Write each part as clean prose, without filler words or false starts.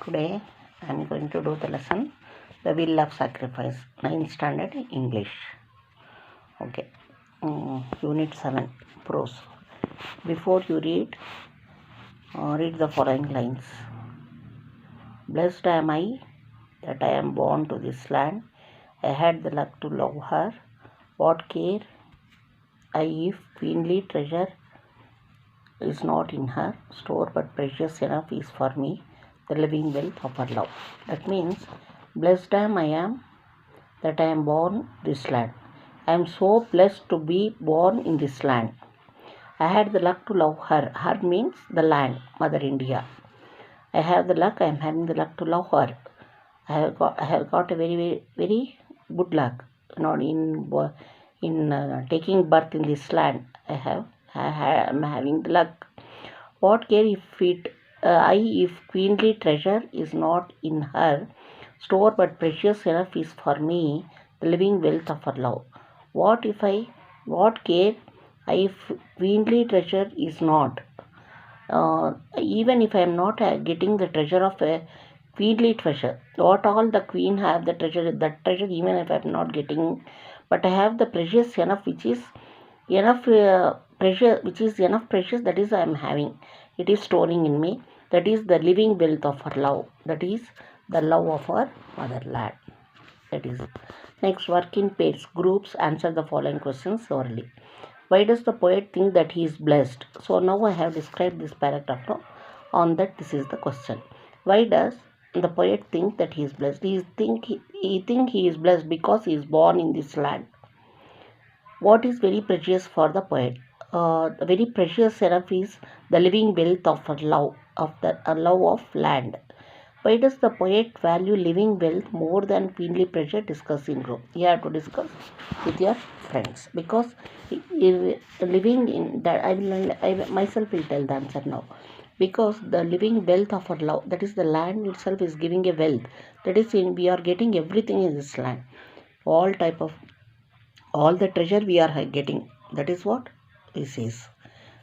Today I am going to do the lesson The Will of Sacrifice, 9th Standard English. Okay, Unit 7 Prose. Before you read the following lines. Blessed am I that I am born to this land. I had the luck to love her. What care I if queenly treasure is not in her store, but precious enough is for me the living wealth of her love. That means, blessed am I that I am born this land. I am so blessed to be born in this land. I had the luck to love her. Her means the land, Mother India. I have the luck. I am having the luck to love her. I have got a very, very, very good luck. Not in taking birth in this land. I am having the luck. What care if queenly treasure is not in her store, but precious enough is for me the living wealth of her love. What care I if queenly treasure is not, even if I am not getting the treasure of a queenly treasure, what all the queen have the treasure, that treasure even if I am not getting, but I have the precious enough which is enough precious, that is I am having. It is storing in me. That is the living wealth of her love. That is the love of her motherland. That is. Next, work in pairs. Groups answer the following questions thoroughly. Why does the poet think that he is blessed? So now I have described this paragraph. No? On that, this is the question. Why does the poet think that he is blessed? He think he is blessed because he is born in this land. What is very precious for the poet? The very precious enough is the living wealth of a love of land. Why does the poet value living wealth more than queenly pleasure? Discuss in group. You have to discuss with your friends, because living in that I myself will tell the answer now. Because the living wealth of our love, that is the land itself, is giving a wealth. That is, we are getting everything in this land. All the treasure we are getting. That is what this is.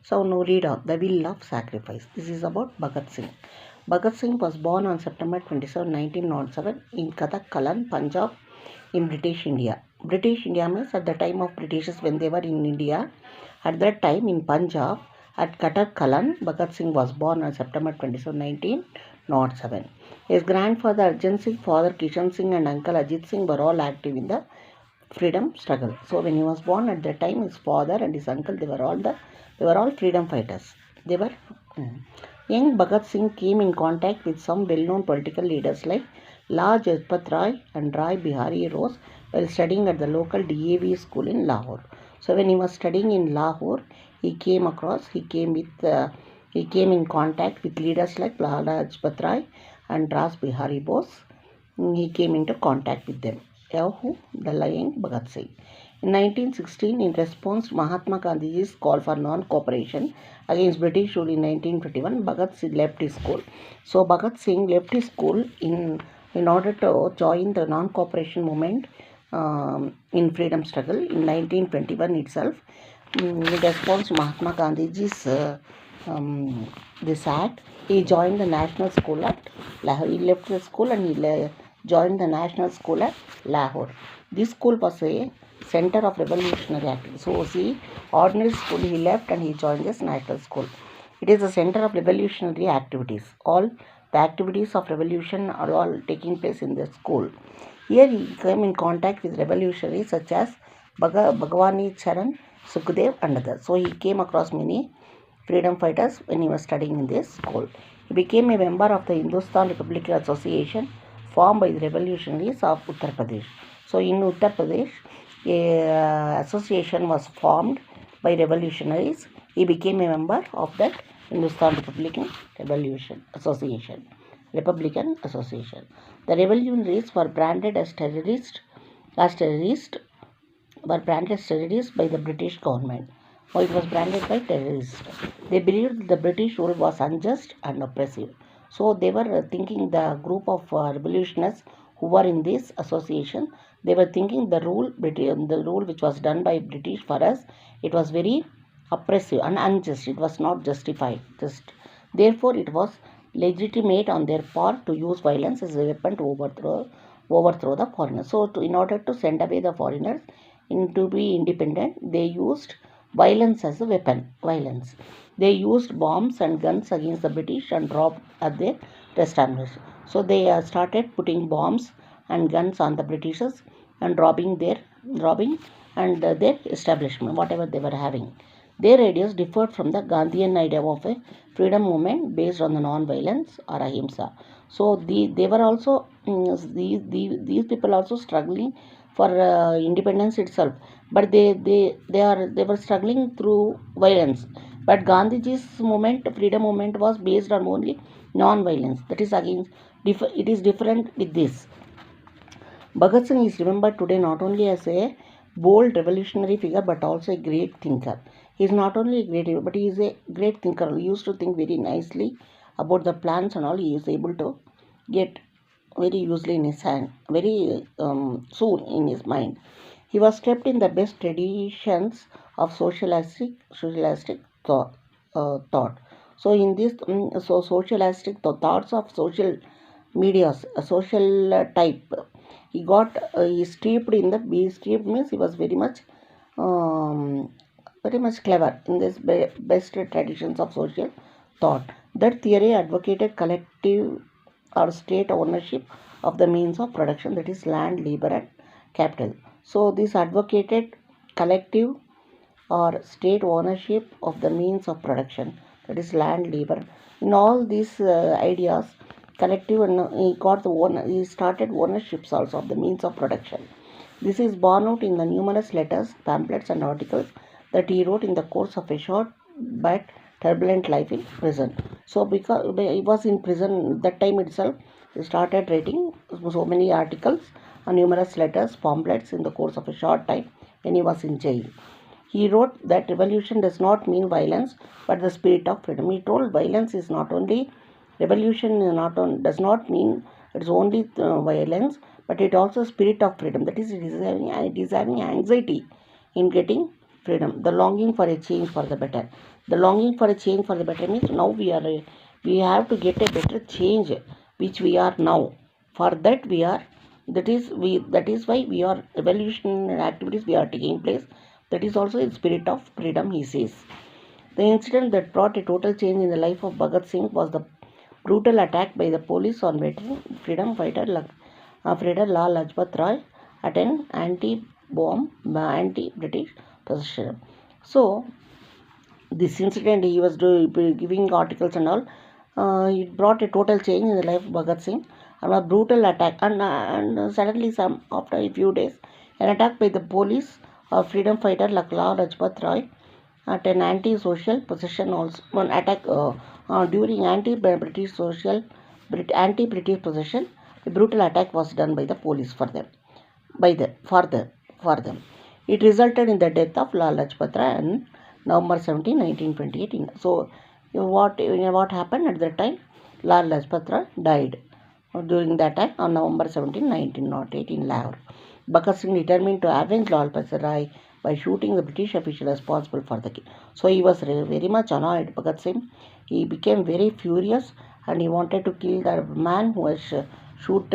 So now read on. The Will of Sacrifice. This is about Bhagat Singh. Bhagat Singh was born on September 27, 1907 in Kathak Kalan, Punjab, in British India. British India means at the time of Britishers when they were in India. At that time in Punjab, at Kathak Kalan, Bhagat Singh was born on September 27, 1907. His grandfather Arjan Singh, father Kishan Singh and uncle Ajit Singh were all active in the freedom struggle. So when he was born at that time, his father and his uncle, they were all freedom fighters. Young Bhagat Singh came in contact with some well-known political leaders like La Jajpat Rai and Rai Bihari Rose while studying at the local DAV school in Lahore. So when he was studying in Lahore, he came in contact with leaders like Lala Jajpat Rai and Ras Bihari Bose. He came into contact with them. The lying Bhagat Singh. In 1916, in response to Mahatma Gandhi's call for non-cooperation against British rule in 1921, Bhagat Singh left his school. So Bhagat Singh left his school in order to join the non-cooperation movement in freedom struggle in 1921 itself. In response to Mahatma Gandhi's this act, he joined the National School at Lahore. He left the school and he joined the National School at Lahore. This school was a center of revolutionary activity. So see, ordinary school he left and he joined this National School. It is a center of revolutionary activities. All the activities of revolution are all taking place in the school. Here he came in contact with revolutionaries such as Bhagwani Charan, Sukhdev and others. So he came across many freedom fighters when he was studying in this school. He became a member of the Hindustan Republican Association formed by the revolutionaries of Uttar Pradesh. So in Uttar Pradesh, a association was formed by revolutionaries. He became a member of that Hindustan Republican Association. The revolutionaries were branded as terrorists by the British government. So it was branded by terrorists. They believed that the British rule was unjust and oppressive. So they were thinking, the group of revolutionists who were in this association, they were thinking the rule which was done by British for us, it was very oppressive and unjust. It was not justified. Therefore, it was legitimate on their part to use violence as a weapon to overthrow the foreigners. So, in order to send away the foreigners to be independent, they used violence as a weapon. Violence. They used bombs and guns against the British and robbed at their rest administration. So they started putting bombs and guns on the Britishers and robbing their establishment, whatever they were having. Their ideas differed from the Gandhian idea of a freedom movement based on the non-violence or ahimsa. So they were also these people also struggling for independence itself, but they were struggling through violence. But Gandhiji's movement, freedom movement, was based on only non-violence. That is against it is different with this. Bhagat Singh is remembered today not only as a bold revolutionary figure but also a great thinker. He is not only a great, but he is a great thinker. He used to think very nicely about the plans and all. He is able to get very easily in his hand, very soon in his mind. He was kept in the best traditions of socialistic thought. So in this, socialistic thoughts of social medias, a social type, he steeped in the he steeped means he was um, very much clever in this best traditions of social thought. That theory advocated collective or state ownership of the means of production, that is land, labor, and capital. So this advocated collective or state ownership of the means of production, that is land, labor. In all these ideas, collective and he started ownerships also of the means of production. This is borne out in the numerous letters, pamphlets, and articles that he wrote in the course of a short but turbulent life in prison. So, because he was in prison that time itself, he started writing so many articles and numerous letters, pamphlets in the course of a short time when he was in jail. He wrote that revolution does not mean violence but the spirit of freedom. He told violence is not only revolution does not mean it's only violence, but it also spirit of freedom. That is, it is having anxiety in getting freedom, the longing for a change for the better. The longing for a change for the better means now we have to get a better change which we are now. For that we are that is why we are revolutionary activities we are taking place. That is also in spirit of freedom, he says. The incident that brought a total change in the life of Bhagat Singh was the brutal attack by the police on veteran freedom fighter Lal Lajpat Rai at an anti-British position. So, this incident, he was giving articles and all. It brought a total change in the life of Bhagat Singh, and a brutal attack. And suddenly, after a few days, an attack by the police of freedom fighter like Lal Lajpat Rai at an anti-social position also. One attack during anti-British possession. A brutal attack was done by the police for them. For them. It resulted in the death of Lal Lajpat Rai on November 17, 1928. So, what happened at that time? Lal Lajpat Rai died during that attack on November 17, 1908 in Lahore. Bhagat Singh determined to avenge Lal Lajpat Rai by shooting the British official responsible for the kill. So he was very much annoyed, Bhagat Singh. He became very furious and he wanted to kill the man who was shot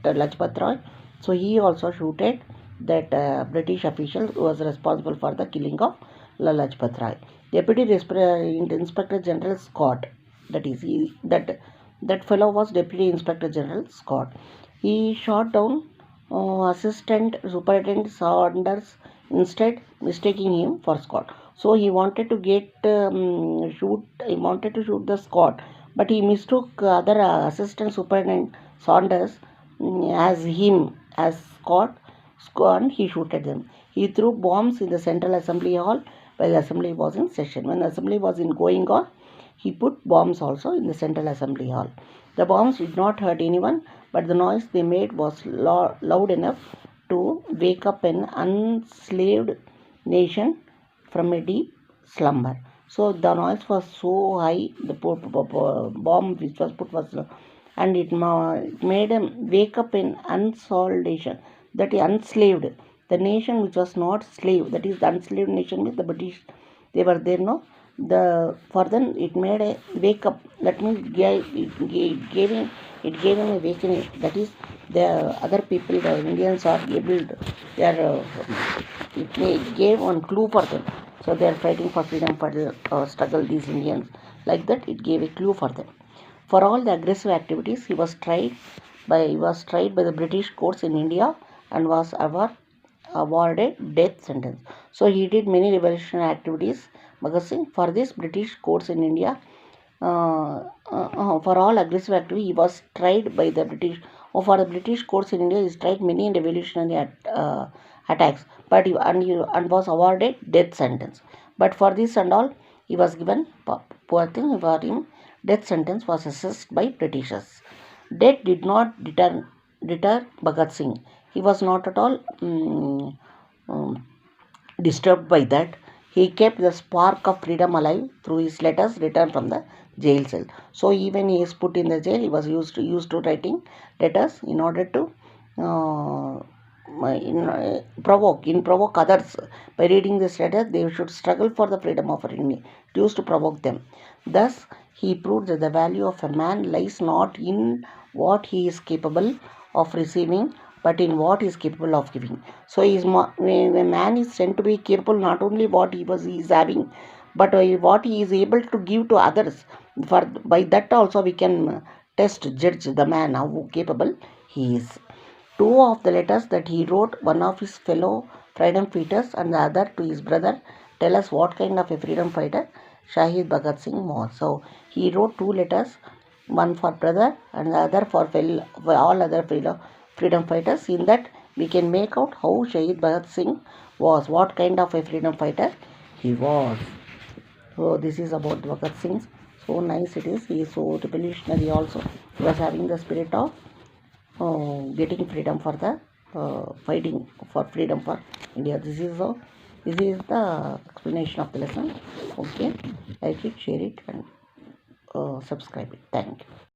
Lajpat Rai. So he also shooted that British official who was responsible for the killing of Lajpat Rai. Deputy Inspector General Scott, that fellow was Deputy Inspector General Scott. He shot down Assistant Superintendent Saunders, instead mistaking him for Scott. So he wanted to shoot the Scott, but he mistook other Assistant Superintendent Saunders as Scott, and he shooted them. He threw bombs in the Central Assembly Hall while the Assembly was in session. When the Assembly was going on, he put bombs also in the Central Assembly Hall. The bombs did not hurt anyone, but the noise they made was loud enough to wake up an enslaved nation from a deep slumber. So the noise was so high, the bomb which was put was, and it made them wake up an unsold nation, that is enslaved, the nation which was not slave, that is the enslaved nation means the British, they were there, no, for then it made a wake up. That means it gave him a awakening. That is, the other people, the Indians are able. They are. It gave one clue for them. So they are fighting for freedom for the struggle. These Indians, like that, it gave a clue for them. For all the aggressive activities, he was tried by the British courts in India and was awarded death sentence. So he did many revolutionary activities, Bhagat Singh. For this, British courts in India, for all aggressive activity, he was tried by the British. For the British courts in India, he tried many revolutionary attacks, but and was awarded death sentence. But for this and all, he was given poor thing. For him, death sentence was assessed by Britishers. Death did not deter Bhagat Singh. He was not at all disturbed by that. He kept the spark of freedom alive through his letters written from the jail cell. So even he is put in the jail, he was used to writing letters in order to uh, provoke others. By reading this letter, they should struggle for the freedom of India. It used to provoke them. Thus, he proved that the value of a man lies not in what he is capable of receiving, but in what he is capable of giving. So, a man is sent to be careful not only what he is having, but what he is able to give to others. For by that also we can judge the man how capable he is. Two of the letters that he wrote, one of his fellow freedom fighters and the other to his brother, tell us what kind of a freedom fighter Shahid Bhagat Singh was. So he wrote two letters, one for brother and the other for all other freedom fighters. In that we can make out how Shahid Bhagat Singh was, what kind of a freedom fighter he was. So this is about Bhagat Singh. So nice it is. He is so revolutionary also. He was having the spirit of getting freedom for the fighting for freedom for India. This is the explanation of the lesson. Okay, like it, share it, and subscribe it. Thank you.